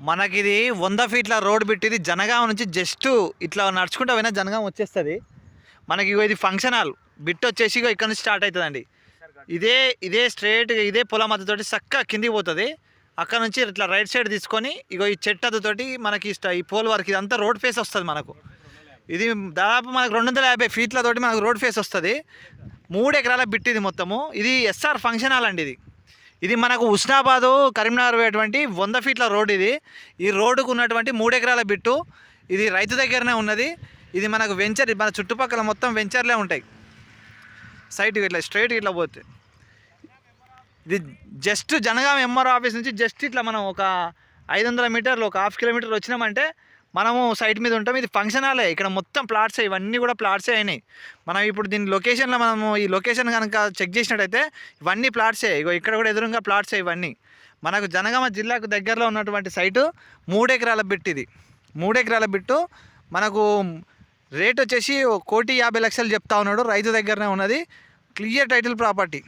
మనకిది 100 ఫీట్ల road bit. ఇది జనగామ నుంచి జస్ట్ ఇట్లా నడుచుకుంటా పోయినా జనగామ వచ్చేస్తుంది. మనకి ఇది ఫంక్షన్ హాల్ బిట్ వచ్చేసి ఇక్కడ నుంచి స్టార్ట్ అవుతుందండి. ఇదే ఇదే స్ట్రేట్గా ఇదే పొలం మధ్యతోటి చక్కగా కిందికి పోతుంది. అక్కడ నుంచి ఇట్లా రైట్ సైడ్ తీసుకొని ఈ చెట్టు అద్దతోటి మనకి ఈ పోల్ వరకు ఇదంతా రోడ్ ఫేస్ వస్తుంది. మనకు ఇది దాదాపు మనకు 250 ఫీట్లతోటి మనకు రోడ్ ఫేస్ వస్తుంది. 3 ఎకరాల బిట్ ఇది మొత్తము. ఇది ఎస్ఆర్ ఫంక్షన్ హాల్ అండి. ఇది మనకు హుస్నాబాదు కరీంనగర్ పోయేటువంటి 100 ఫీట్ల రోడ్. ఈ రోడ్డుకు ఉన్నటువంటి 3 ఎకరాల బిట్టు. ఇది రైతు దగ్గరనే ఉన్నది. ఇది మనకు వెంచర్, మన చుట్టుపక్కల మొత్తం వెంచర్లే ఉంటాయి. సైట్కి ఇట్లా స్ట్రైట్గా ఇట్లా పోతే ఇది జస్ట్ జనగాం ఎంఆర్ఓ ఆఫీస్ నుంచి జస్ట్ ఇట్లా మనం ఒక 500 మీటర్లు, ఒక ½ కిలోమీటర్ వచ్చినామంటే మనము సైట్ మీద ఉంటాం. ఇది ఫంక్షన్ హాలే. ఇక్కడ మొత్తం ప్లాట్సే, ఇవన్నీ కూడా ప్లాట్సే అయినాయి. మనం ఇప్పుడు దీని లొకేషన్లో మనము ఈ లొకేషన్ కనుక చెక్ చేసినట్టయితే ఇవన్నీ ప్లాట్సే. ఇక్కడ కూడా ఎదురుగా ప్లాట్సే ఇవన్నీ. మనకు జనగామ జిల్లాకు దగ్గరలో ఉన్నటువంటి సైటు 3 ఎకరాల బిట్. ఇది 3 ఎకరాల బిట్టు. మనకు రేట్ వచ్చేసి 1,50,00,000 చెప్తా ఉన్నాడు. రైతు దగ్గరనే ఉన్నది. క్లియర్ టైటిల్ ప్రాపర్టీ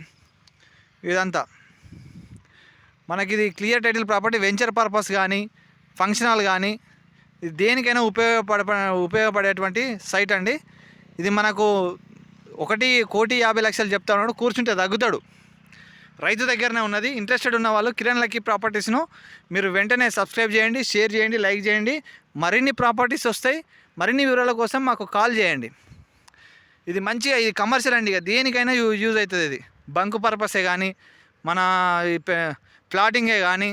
ఇదంతా. మనకి ఇది clear title property. Venture purpose కానీ ఫంక్షన్ హాల్ కానీ ఇది దేనికైనా ఉపయోగపడేటువంటి సైట్ అండి. ఇది మనకు 1,50,00,000 చెప్తా ఉన్నాడు. కూర్చుంటే తగ్గుతాడు. రైతు దగ్గరనే ఉన్నది. ఇంట్రెస్టెడ్ ఉన్న వాళ్ళు కిరణ్ లక్కీ ప్రాపర్టీస్ను మీరు వెంటనే సబ్స్క్రైబ్ చేయండి, షేర్ చేయండి, లైక్ చేయండి. మరిన్ని ప్రాపర్టీస్ వస్తాయి. మరిన్ని వివరాల కోసం మాకు కాల్ చేయండి. ఇది మంచిగా, ఇది కమర్షియల్ అండి. దేనికైనా యూజ్ అవుతుంది. ఇది బంకు పర్పసే కానీ, మన ప్లాటింగే కానీ,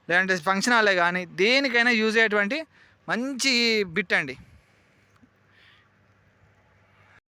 లేదంటే ఫంక్షన్ హాలే కానీ, దేనికైనా యూజ్ అయ్యేటువంటి మంచి బిట్ అండి.